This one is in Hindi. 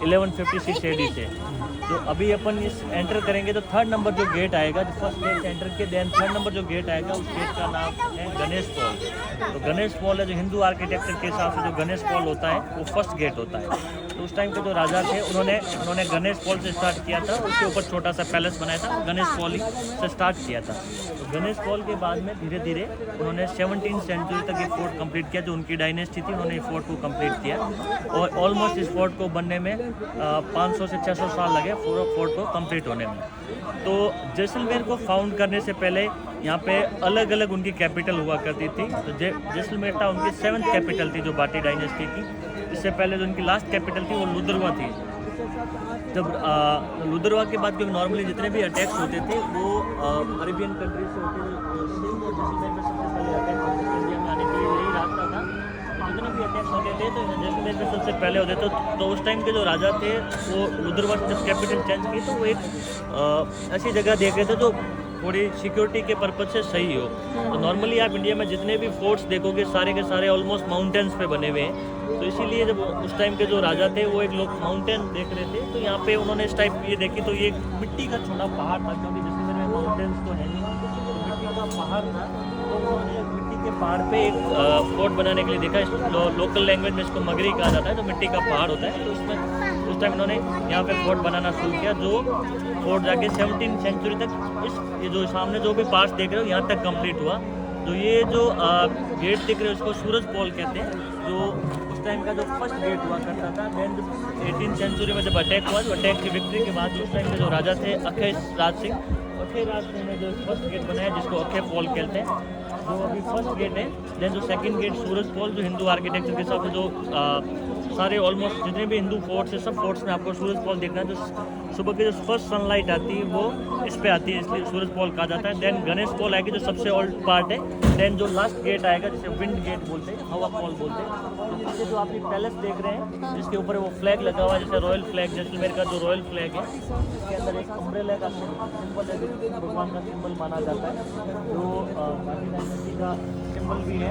1156 AD से। तो अभी अपन इस एंटर करेंगे तो थर्ड नंबर जो गेट आएगा, जो फर्स्ट गेट से एंटर के देन थर्ड नंबर जो गेट आएगा उस गेट का नाम है गणेश फॉल। तो गणेश फॉल है जो हिंदू आर्किटेक्चर के हिसाब से जो गणेश फॉल होता है वो फर्स्ट गेट होता है। तो उस टाइम के जो राजा थे उन्होंने गणेश फॉल से स्टार्ट किया था, उसके ऊपर छोटा सा पैलेस बनाया था, गणेश फॉल ही से स्टार्ट किया था। तो गणेश फॉल के बाद में धीरे धीरे उन्होंने 17वीं सेंचुरी तक ये फोर्ट कंप्लीट किया। जो उनकी डायनेस्टी थी उन्होंने ये फोर्ट को कंप्लीट किया और ऑलमोस्ट इस फोर्ट को बनने में 500 से 600 साल लगे फोर्ट को कंप्लीट होने में। तो जैसलमेर को फाउंड करने से पहले यहाँ पे अलग अलग उनकी कैपिटल हुआ करती थी। तो जैसलमेर था उनकी 7th कैपिटल थी जो बाटी डायनेस्टी की। इससे पहले जो उनकी लास्ट कैपिटल थी वो लुधरवा थी। जब लुधरवा के बाद क्योंकि नॉर्मली जितने भी अटैक्स होते थे वो अरेबियन कंट्रीज से होते थे, जैसलमेर में सबसे पहले अटैक इंडिया में आने के लिए यही रास्ता था। जितने भी अटैक्स होते थे तो जैसलमेर में सबसे पहले होते थे। तो उस टाइम के जो राजा थे वो लुधरवा जब कैपिटल चेंज की तो वो एक ऐसी जगह देख रहे थे जो थोड़ी सिक्योरिटी के पर्पज से सही हो। तो नॉर्मली आप इंडिया में जितने भी फोर्ट्स देखोगे सारे के सारे ऑलमोस्ट माउंटेन्स पे बने हुए हैं। तो इसीलिए जब उस टाइम के जो राजा थे वो एक लोग माउंटेन देख रहे थे तो यहाँ पे उन्होंने इस टाइप ये देखी तो ये एक मिट्टी का छोटा पहाड़ था, क्योंकि जैसे में माउंटेन्स तो है नहीं, तो मिट्टी का पहाड़ था। तो उन्होंने मिट्टी के पहाड़ पे एक फोर्ट बनाने के लिए देखा। लोकल लैंग्वेज में इसको मगरी कहा जाता है, तो मिट्टी का पहाड़ होता है। तो उसमें उस टाइम उन्होंने यहाँ पे फोर्ट बनाना शुरू किया, जो फोर्ट जाके 17वीं सेंचुरी तक ये जो सामने जो भी पार्ट्स देख रहे हो यहाँ तक कंप्लीट हुआ। तो ये जो गेट दिख रहे हो उसको सूरज पोल कहते हैं, जो उस टाइम का जो फर्स्ट गेट हुआ करता था। देन 18वीं सेंचुरी में जब अटैक हुआ तो अटैक की विक्ट्री के बाद उस टाइम के जो राजा थे अक्षय राज सिंह ने जो फर्स्ट गेट बनाया जिसको अक्षय पोल कहते हैं, जो अभी फर्स्ट गेट है। देन जो सेकंड गेट सूरज पोल, जो हिंदू आर्किटेक्चर के हिसाब से जो सारे ऑलमोस्ट जितने भी हिंदू फोर्ट्स है सब फोर्ट्स में आपको सूरज पोल देखना है। जो सुबह की जो फर्स्ट सनलाइट आती है वो इस पे आती है, इसलिए सूरज पोल कहा जाता है। देन गणेश पोल आएगी जो सबसे ओल्ड पार्ट है। देन जो लास्ट गेट आएगा जिसे विंड गेट बोलते हैं, हवा पोल बोलते हैं। तो पीछे जो आप ये पैलेस देख रहे हैं जिसके ऊपर वो फ्लैग लगा हुआ है, जैसे रॉयल फ्लैग, जैसलमेर का जो रॉयल फ्लैग है इसके अंदर एक अम्ब्रेला का सिंबल है जो भगवान का सिंबल माना जाता है, जो बाटी डायनेस्टी का सिंबल भी है।